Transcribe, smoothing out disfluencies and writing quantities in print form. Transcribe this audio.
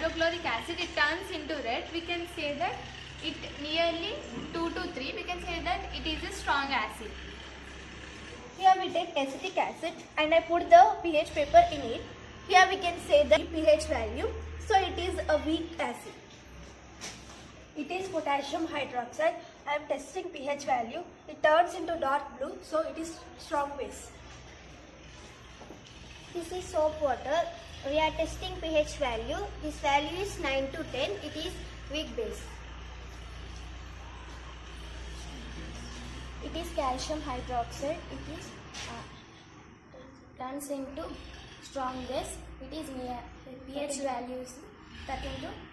hydrochloric acid, it turns into red, we can say that it nearly 2 to 3, we can say that it is a strong acid. Here we take acetic acid and I put the pH paper in it. Here we can say the pH value. So it is a weak acid. It is potassium hydroxide. I am testing pH value. It turns into dark blue, so it is strong base. This is soap water. We are testing pH value. This value is 9 to 10. It is weak base. It is calcium hydroxide. It is turns into strong base. It is pH value is 13 to